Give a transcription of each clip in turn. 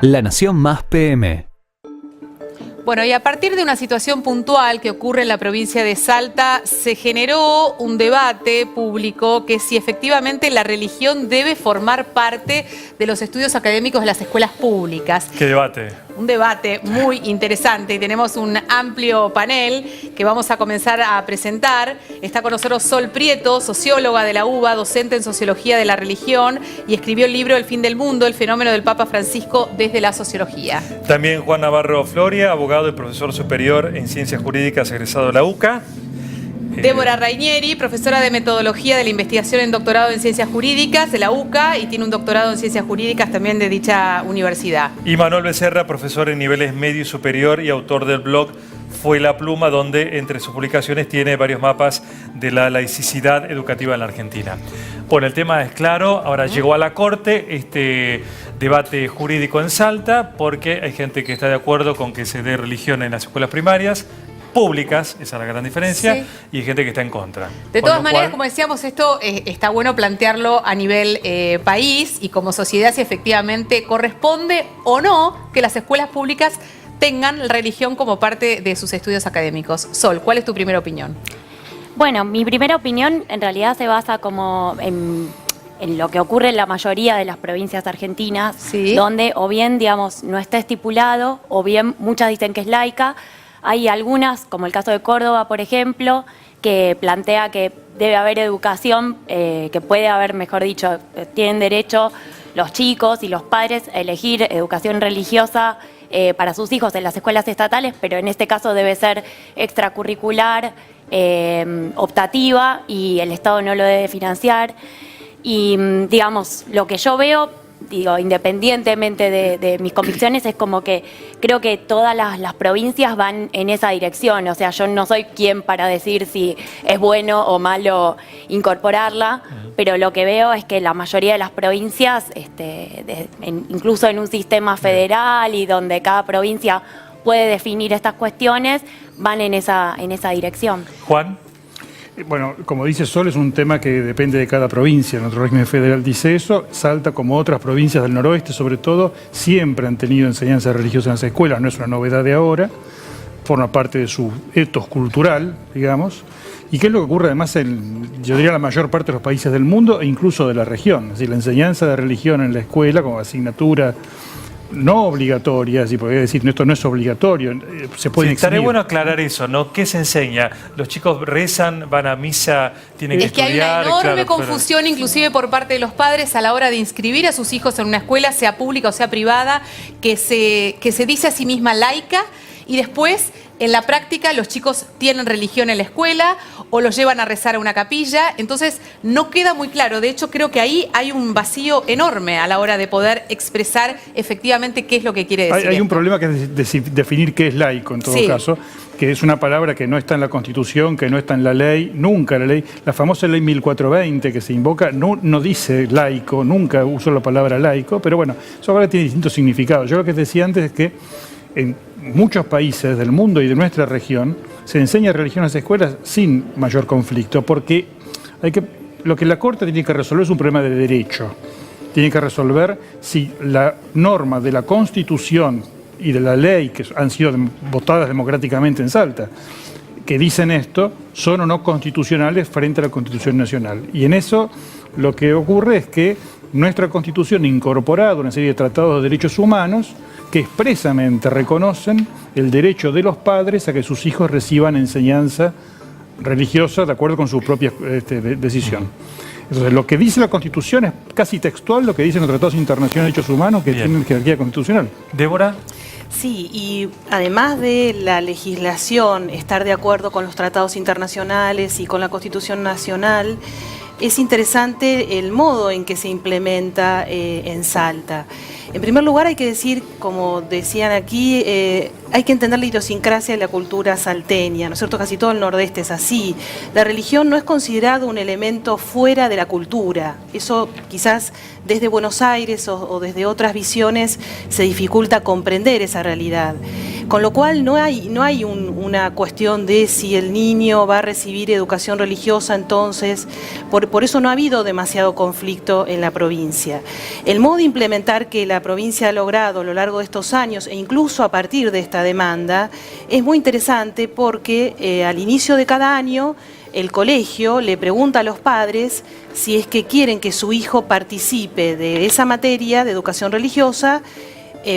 La Nación Más PM. Bueno, y a partir de una situación puntual que ocurre en la provincia de Salta, se generó un debate público que si efectivamente la religión debe formar parte de los estudios académicos de las escuelas públicas. ¿Qué debate? Un debate muy interesante y tenemos un amplio panel que vamos a comenzar a presentar. Está con nosotros Sol Prieto, socióloga de la UBA, docente en Sociología de la Religión y escribió el libro El fin del mundo, el fenómeno del Papa Francisco desde la sociología. También Juan Navarro Floria, abogado y profesor superior en Ciencias Jurídicas, egresado de la UCA. Débora Rainieri, profesora de Metodología de la Investigación en Doctorado en Ciencias Jurídicas de la UCA y tiene un doctorado en Ciencias Jurídicas también de dicha universidad. Y Manuel Becerra, profesor en niveles medio y superior y autor del blog Fue la Pluma, donde entre sus publicaciones tiene varios mapas de la laicidad educativa en la Argentina. Bueno, el tema es claro, ahora llegó a la Corte este debate jurídico en Salta, porque hay gente que está de acuerdo con que se dé religión en las escuelas primarias públicas, esa es la gran diferencia, sí. Y hay gente que está en contra. De todas maneras, como decíamos, esto está bueno plantearlo a nivel país y como sociedad si efectivamente corresponde o no que las escuelas públicas tengan religión como parte de sus estudios académicos. Sol, ¿cuál es tu primera opinión? Bueno, mi primera opinión en realidad se basa como en lo que ocurre en la mayoría de las provincias argentinas, ¿sí? Donde o bien, digamos, no está estipulado, o bien muchas dicen que es laica. Hay algunas, como el caso de Córdoba, por ejemplo, que plantea que debe haber educación, que puede haber, mejor dicho, tienen derecho los chicos y los padres a elegir educación religiosa para sus hijos en las escuelas estatales, pero en este caso debe ser extracurricular, optativa, y el Estado no lo debe financiar. Y, digamos, lo que yo veo, digo, independientemente de mis convicciones, es como que creo que todas las provincias van en esa dirección. O sea, yo no soy quien para decir si es bueno o malo incorporarla, pero lo que veo es que la mayoría de las provincias, incluso en un sistema federal y donde cada provincia puede definir estas cuestiones, van en esa dirección. Juan. Bueno, como dice Sol, es un tema que depende de cada provincia. Nuestro régimen federal dice eso. Salta, como otras provincias del noroeste, sobre todo, siempre han tenido enseñanza religiosa en las escuelas. No es una novedad de ahora. Forma parte de su ethos cultural, digamos. ¿Y qué es lo que ocurre además en, yo diría, la mayor parte de los países del mundo e incluso de la región? Es decir, la enseñanza de religión en la escuela como asignatura no obligatoria, si podría decir, esto no es obligatorio, se puede eximir. Estaría bueno aclarar eso, ¿no? ¿Qué se enseña? ¿Los chicos rezan, van a misa, tienen que estudiar? Es que hay una enorme confusión, inclusive por parte de los padres, a la hora de inscribir a sus hijos en una escuela, sea pública o sea privada, que se dice a sí misma laica, y después, en la práctica, los chicos tienen religión en la escuela o los llevan a rezar a una capilla. Entonces, no queda muy claro. De hecho, creo que ahí hay un vacío enorme a la hora de poder expresar efectivamente qué es lo que quiere decir. Hay un problema que es definir qué es laico, en todo caso, que es una palabra que no está en la Constitución, que no está en la ley, nunca la ley. La famosa ley 1420 que se invoca no dice laico, nunca usó la palabra laico, pero bueno, eso ahora tiene distintos significados. Yo lo que decía antes es que en muchos países del mundo y de nuestra región se enseña religión en las escuelas sin mayor conflicto, porque lo que la Corte tiene que resolver es un problema de derecho. Tiene que resolver si la norma de la Constitución y de la ley que han sido votadas democráticamente en Salta, que dicen esto, son o no constitucionales frente a la Constitución Nacional. Y en eso lo que ocurre es que nuestra Constitución ha incorporado una serie de tratados de derechos humanos que expresamente reconocen el derecho de los padres a que sus hijos reciban enseñanza religiosa de acuerdo con su propia decisión. Entonces, lo que dice la Constitución es casi textual lo que dicen los tratados internacionales de derechos humanos que tienen jerarquía constitucional. Débora. Sí, y además de la legislación, estar de acuerdo con los tratados internacionales y con la Constitución Nacional, es interesante el modo en que se implementa en Salta. En primer lugar, hay que decir, como decían aquí, hay que entender la idiosincrasia de la cultura salteña, ¿no es cierto? Casi todo el nordeste es así. La religión no es considerado un elemento fuera de la cultura. Eso quizás desde Buenos Aires o desde otras visiones se dificulta comprender esa realidad. Con lo cual no hay una cuestión de si el niño va a recibir educación religiosa, entonces, por eso no ha habido demasiado conflicto en la provincia. El modo de implementar que la provincia ha logrado a lo largo de estos años, e incluso a partir de esta demanda, es muy interesante porque al inicio de cada año el colegio le pregunta a los padres si es que quieren que su hijo participe de esa materia de educación religiosa,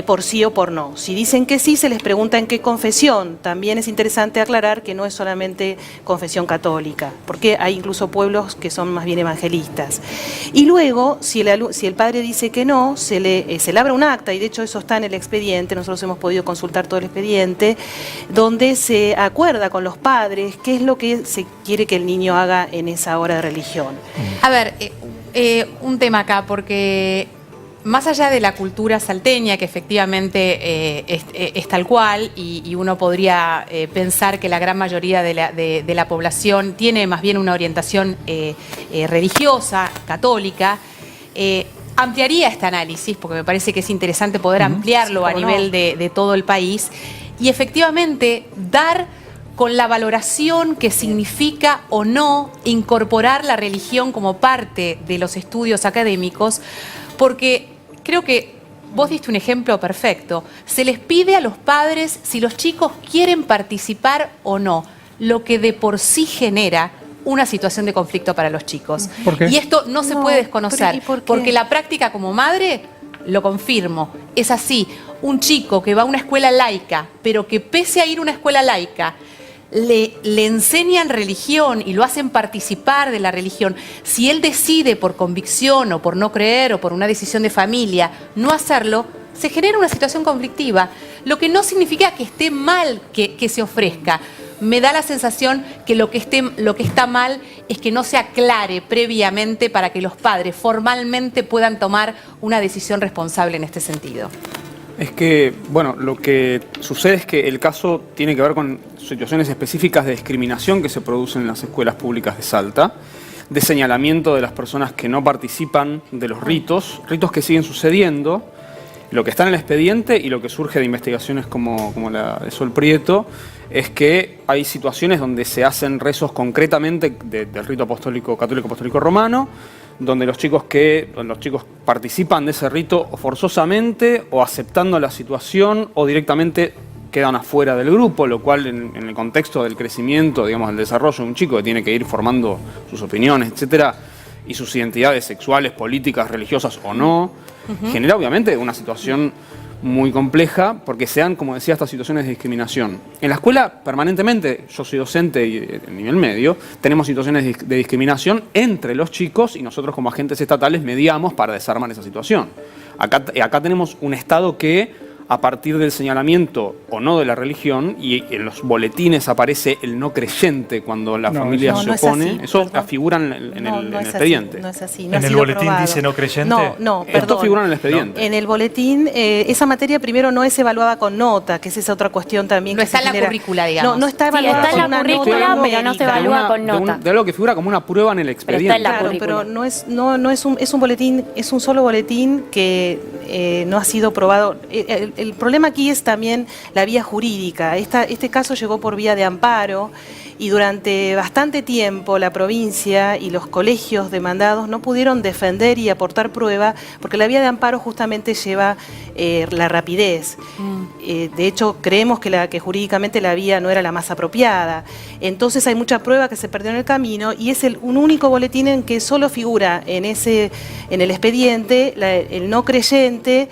por sí o por no. Si dicen que sí, se les pregunta en qué confesión. También es interesante aclarar que no es solamente confesión católica, porque hay incluso pueblos que son más bien evangelistas. Y luego, si el padre dice que no, se labra un acta, y de hecho eso está en el expediente, nosotros hemos podido consultar todo el expediente, donde se acuerda con los padres qué es lo que se quiere que el niño haga en esa hora de religión. A ver, un tema acá, porque más allá de la cultura salteña, que efectivamente es tal cual, y uno podría pensar que la gran mayoría de la población tiene más bien una orientación religiosa, católica, ampliaría este análisis, porque me parece que es interesante poder ampliarlo a nivel de todo el país, y efectivamente dar con la valoración que significa o no incorporar la religión como parte de los estudios académicos, porque creo que vos diste un ejemplo perfecto. Se les pide a los padres si los chicos quieren participar o no, lo que de por sí genera una situación de conflicto para los chicos. ¿Por qué? Y esto no se puede desconocer, ¿por qué? porque la práctica como madre, lo confirmo, es así. Un chico que va a una escuela laica, pero que pese a ir a una escuela laica, le enseñan religión y lo hacen participar de la religión. Si él decide por convicción o por no creer o por una decisión de familia no hacerlo, se genera una situación conflictiva, lo que no significa que esté mal que se ofrezca. Me da la sensación que lo que está mal es que no se aclare previamente para que los padres formalmente puedan tomar una decisión responsable en este sentido. Es que, bueno, lo que sucede es que el caso tiene que ver con situaciones específicas de discriminación que se producen en las escuelas públicas de Salta, de señalamiento de las personas que no participan de los ritos que siguen sucediendo, lo que está en el expediente y lo que surge de investigaciones como la de Sol Prieto, es que hay situaciones donde se hacen rezos concretamente del rito apostólico, católico apostólico romano, donde los chicos participan de ese rito o forzosamente o aceptando la situación o directamente quedan afuera del grupo, lo cual en el contexto del crecimiento, digamos, del desarrollo de un chico que tiene que ir formando sus opiniones, etcétera, y sus identidades sexuales, políticas, religiosas o no, genera obviamente una situación muy compleja porque se dan, como decía, estas situaciones de discriminación. En la escuela, permanentemente, yo soy docente y a nivel medio, tenemos situaciones de discriminación entre los chicos y nosotros como agentes estatales mediamos para desarmar esa situación. Acá tenemos un Estado que, a partir del señalamiento o no de la religión, y en los boletines aparece el no creyente cuando la familia se opone, eso figura en el expediente. No es así. ¿En el boletín dice no creyente? No, perdón. Esto figura en el expediente. En el boletín, esa materia primero no es evaluada con nota, que es esa otra cuestión también. No está en la currícula, digamos. No está evaluada está en con la una currícula, nota pero no se evalúa con nota. De algo que figura como una prueba en el expediente. Pero está en la Claro, currícula. pero es un boletín, es un solo boletín que no ha sido probado. El problema aquí es también la vía jurídica. Este caso llegó por vía de amparo y durante bastante tiempo la provincia y los colegios demandados no pudieron defender y aportar prueba porque la vía de amparo justamente lleva la rapidez. De hecho, creemos que jurídicamente la vía no era la más apropiada. Entonces hay mucha prueba que se perdió en el camino y es un único boletín en que solo figura en el expediente el no creyente,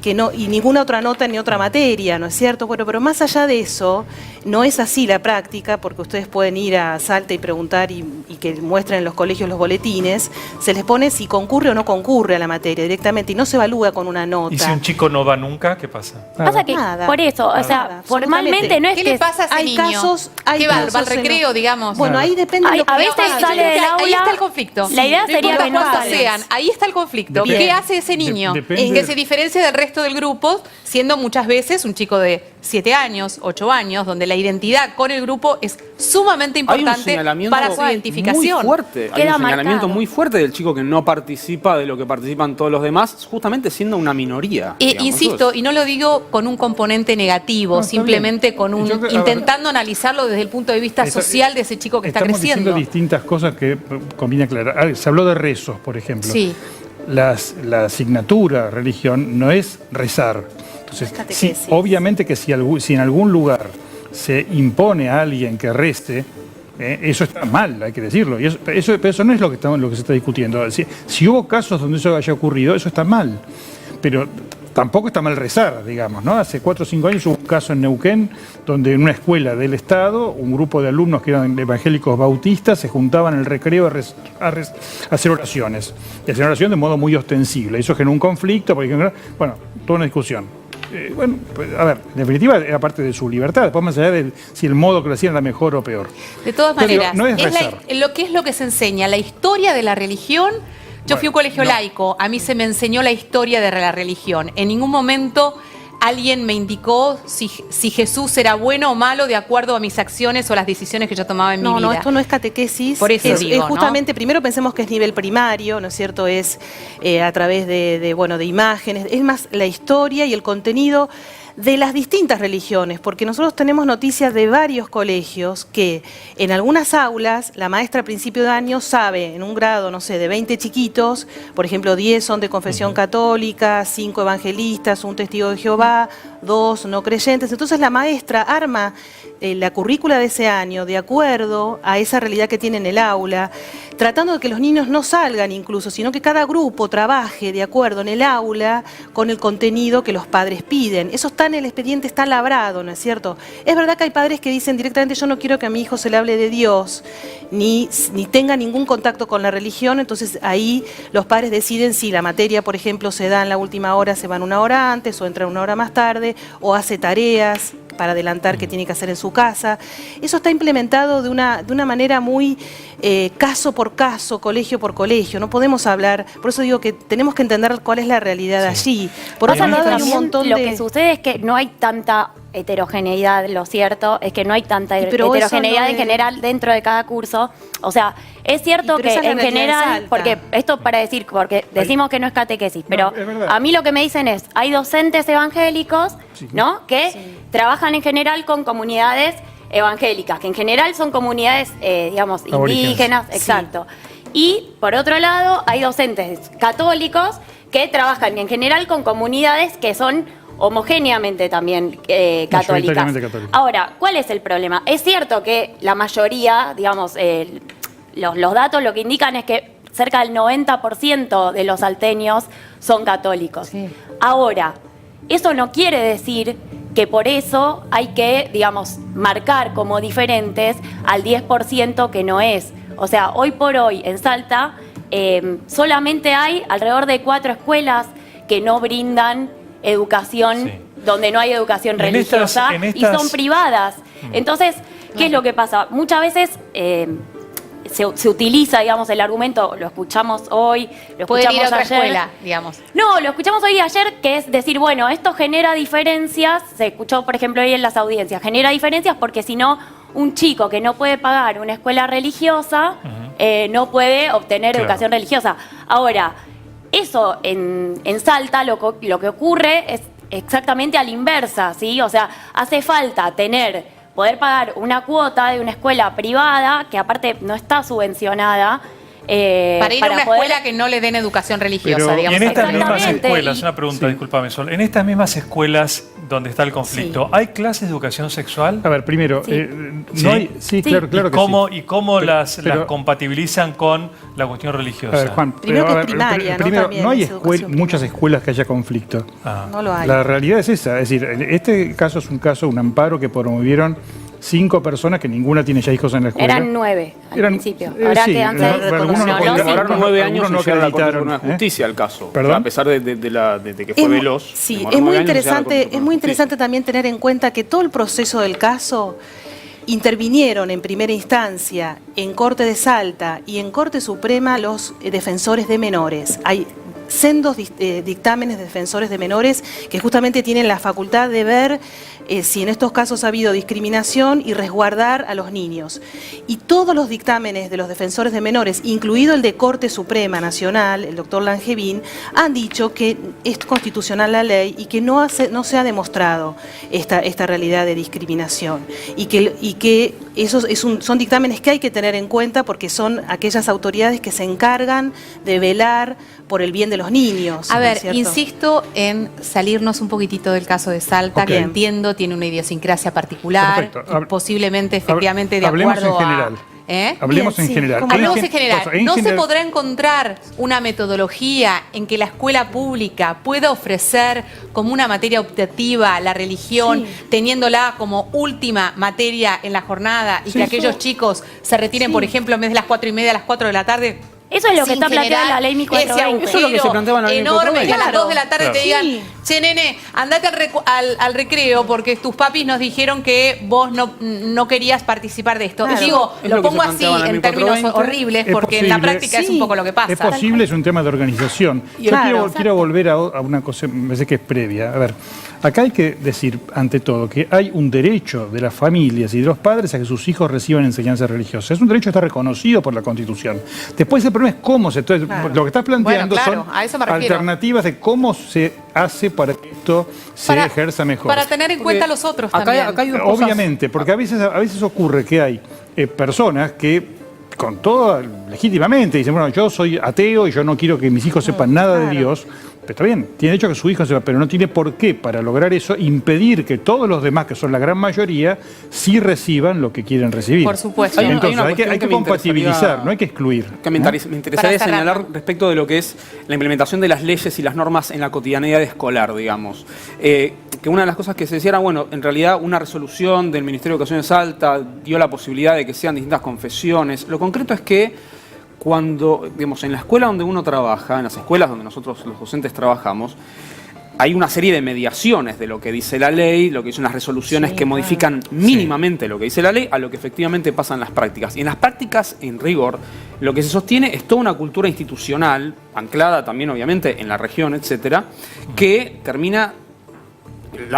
y ninguna otra nota ni otra materia, ¿no es cierto? Bueno, pero más allá de eso, no es así la práctica, porque ustedes pueden ir a Salta y preguntar y que muestren en los colegios los boletines, se les pone si concurre o no concurre a la materia directamente y no se evalúa con una nota. ¿Y si un chico no va nunca, qué pasa? Pasa que, por eso, o sea, formalmente no es ¿Qué que... le pasa a ese niño? ¿Qué va al recreo, digamos? Bueno, ahí depende de lo que a veces pasa. sale del aula. Ahí está el conflicto. La idea sería que no cuantos sale. sean. Ahí está el conflicto. Bien. ¿Qué hace ese niño? Depende. Que se diferencia del resto resto del grupo, siendo muchas veces un chico de 7 años, 8 años, donde la identidad con el grupo es sumamente importante para su identificación. Muy fuerte. Hay un señalamiento muy fuerte del chico que no participa de lo que participan todos los demás, justamente siendo una minoría. Insisto, y no lo digo con un componente negativo, simplemente con un intentando analizarlo desde el punto de vista social de ese chico que está creciendo. Estamos diciendo distintas cosas que conviene aclarar. Se habló de rezos, por ejemplo. Sí. La asignatura religión no es rezar. Entonces, obviamente que si en algún lugar se impone a alguien que reste, eso está mal, hay que decirlo. Y pero eso no es lo que se está discutiendo. Si hubo casos donde eso haya ocurrido, eso está mal. Pero tampoco está mal rezar, digamos, ¿no? Hace 4 o 5 años hubo un caso en Neuquén donde en una escuela del Estado, un grupo de alumnos que eran evangélicos bautistas se juntaban en el recreo a hacer oraciones. Y hacer oración de modo muy ostensible. Eso generó un conflicto, porque, bueno, toda una discusión. Bueno, pues, a ver, en definitiva era parte de su libertad, después más allá de si el modo que lo hacían era mejor o peor. De todas maneras, no es rezar. lo que se enseña, la historia de la religión. Yo fui a un colegio laico, a mí se me enseñó la historia de la religión. En ningún momento alguien me indicó si Jesús era bueno o malo de acuerdo a mis acciones o las decisiones que yo tomaba en mi vida. No, esto no es catequesis. Por eso digo, es justamente, primero pensemos que es nivel primario, ¿no es cierto? Es a través de imágenes, es más la historia y el contenido de las distintas religiones, porque nosotros tenemos noticias de varios colegios que en algunas aulas la maestra a principio de año sabe en un grado, no sé, de 20 chiquitos, por ejemplo 10 son de confesión católica, 5 evangelistas, 1 testigo de Jehová, 2 no creyentes, entonces la maestra arma la currícula de ese año de acuerdo a esa realidad que tiene en el aula, tratando de que los niños no salgan incluso, sino que cada grupo trabaje de acuerdo en el aula con el contenido que los padres piden. Eso está en el expediente, está labrado, ¿no es cierto? Es verdad que hay padres que dicen directamente yo no quiero que a mi hijo se le hable de Dios, ni tenga ningún contacto con la religión, entonces ahí los padres deciden si la materia, por ejemplo, se da en la última hora, se van 1 hora antes o entra 1 hora más tarde, o hace tareas para adelantar que tiene que hacer en su casa. Eso está implementado de una manera muy caso por caso, colegio por colegio. No podemos hablar, por eso digo que tenemos que entender cuál es la realidad allí. Por otro lado, hay un montón lo que sucede es que no hay tanta heterogeneidad, lo cierto es que no hay tanta heterogeneidad en general dentro de cada curso. O sea, es cierto que en general, porque esto para decir, porque decimos que no es catequesis, pero a mí lo que me dicen es, hay docentes evangélicos, ¿no? Que trabajan en general con comunidades evangélicas, que en general son comunidades, digamos, indígenas, exacto. Y por otro lado, hay docentes católicos que trabajan en general con comunidades que son homogéneamente también católicas. Ahora, ¿cuál es el problema? Es cierto que la mayoría, digamos, los datos lo que indican es que cerca del 90% de los salteños son católicos. Ahora, eso no quiere decir que por eso hay que, digamos, marcar como diferentes al 10% que no es. O sea, hoy por hoy en Salta solamente hay alrededor de 4 escuelas que no brindan educación, donde no hay educación religiosa y son privadas. Entonces, ¿qué es lo que pasa? Muchas veces se utiliza, digamos, el argumento, lo escuchamos hoy, lo escuchamos ir a otra ayer. escuela, digamos. No, lo escuchamos hoy y ayer, que es decir, bueno, esto genera diferencias, se escuchó, por ejemplo, hoy en las audiencias, genera diferencias porque si no, un chico que no puede pagar una escuela religiosa no puede obtener educación religiosa. Ahora, eso en Salta lo que ocurre es exactamente a la inversa, ¿sí? O sea, hace falta poder pagar una cuota de una escuela privada, que aparte no está subvencionada, para ir a una escuela que no le den educación religiosa, digamos. Y en estas mismas escuelas, una pregunta, discúlpame, Sol, en estas mismas escuelas donde está el conflicto, ¿hay clases de educación sexual? A ver, primero, no hay, claro que ¿Y cómo las compatibilizan con la cuestión religiosa? A ver, Juan, primero que es primaria, primero, También no hay muchas primaria. Escuelas que haya conflicto. No lo hay. La realidad es esa, es decir, este caso es un amparo que promovieron 5 personas que ninguna tiene ya hijos en la escuela. Eran 9 al principio. Ahora quedan 6. Demoraron 9 años no llegar a la Corte de Justicia al caso. O sea, a pesar de que fue veloz. Sí, es muy interesante también tener en cuenta que todo el proceso del caso intervinieron en primera instancia en Corte de Salta y en Corte Suprema los defensores de menores. Hay sendos dictámenes de defensores de menores que justamente tienen la facultad de ver si en estos casos ha habido discriminación y resguardar a los niños. Y todos los dictámenes de los defensores de menores, incluido el de Corte Suprema Nacional, el doctor Langevin, han dicho que es constitucional la ley y que no se ha demostrado esta realidad de discriminación. Y que esos son dictámenes que hay que tener en cuenta porque son aquellas autoridades que se encargan de velar por el bien de los niños. A ver, ¿cierto? insisto en salirnos un poquitito del caso de Salta, que entiendo tiene una idiosincrasia particular, y posiblemente, efectivamente, de hablemos acuerdo en general. Hablemos en general. Hablemos en general. ¿No se podrá encontrar una metodología en que la escuela pública pueda ofrecer como una materia optativa la religión, teniéndola como última materia en la jornada y que aquellos chicos se retiren, por ejemplo, en vez de las 4:30 a las 4 de la tarde? Eso es lo que está planteado en la ley 1420. Eso es lo que se planteaba en la ley enorme, que a las 2 de la tarde te digan, Sí. che, nene, andate al recreo porque tus papis nos dijeron que vos no querías participar de esto. Claro. Digo, Es lo lo que pongo se así planteaba en la en términos 1420. horribles Es porque en la posible. práctica es un poco lo que pasa. Es posible, es un tema de organización. Yo quiero volver a una cosa, me parece que es previa. A ver, acá hay que decir, ante todo, que hay un derecho de las familias y de los padres a que sus hijos reciban enseñanza religiosa. Es un derecho que está reconocido por la Constitución. Después el problema es cómo se... Lo que estás planteando Bueno, claro, a eso me son refiero. alternativas de cómo se hace para que esto se ejerza mejor. Para tener en cuenta a los otros también. Acá hay dos cosas. Obviamente, porque a veces ocurre que hay personas que con todo legítimamente dicen, bueno, yo soy ateo y yo no quiero que mis hijos sepan nada de Dios. Pero está bien, tiene derecho a que su hijo sepa, pero no tiene por qué, para lograr eso, impedir que todos los demás, que son la gran mayoría, sí reciban lo que quieren recibir. Por supuesto. Entonces una hay que cuestión que me compatibilizar, interesaría- no hay que excluir. Que me ¿no? interesaría Para cerrar. señalar respecto de lo que es la implementación de las leyes y las normas en la cotidianidad escolar, digamos. Que una de las cosas que se decía era, bueno, en realidad una resolución del Ministerio de Educación de Salta dio la posibilidad de que sean distintas confesiones. Lo concreto es que cuando, digamos, en la escuela donde uno trabaja, en las escuelas donde nosotros los docentes trabajamos, hay una serie de mediaciones de lo que dice la ley, lo que dicen las resoluciones que modifican mínimamente lo que dice la ley a lo que efectivamente pasa en las prácticas. Y en las prácticas, en rigor, lo que se sostiene es toda una cultura institucional, anclada también obviamente en la región, etcétera, que termina...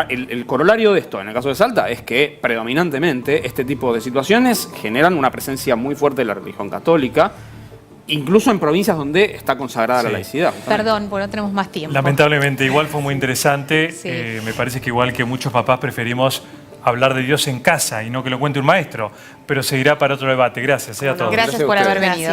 El corolario de esto, en el caso de Salta, es que predominantemente este tipo de situaciones generan una presencia muy fuerte de la religión católica, incluso en provincias donde está consagrada la laicidad. Perdón, porque no tenemos más tiempo. Lamentablemente, igual fue muy interesante. Sí. Me parece que igual que muchos papás preferimos hablar de Dios en casa y no que lo cuente un maestro, pero seguirá para otro debate. Gracias a todos. Gracias por haber venido.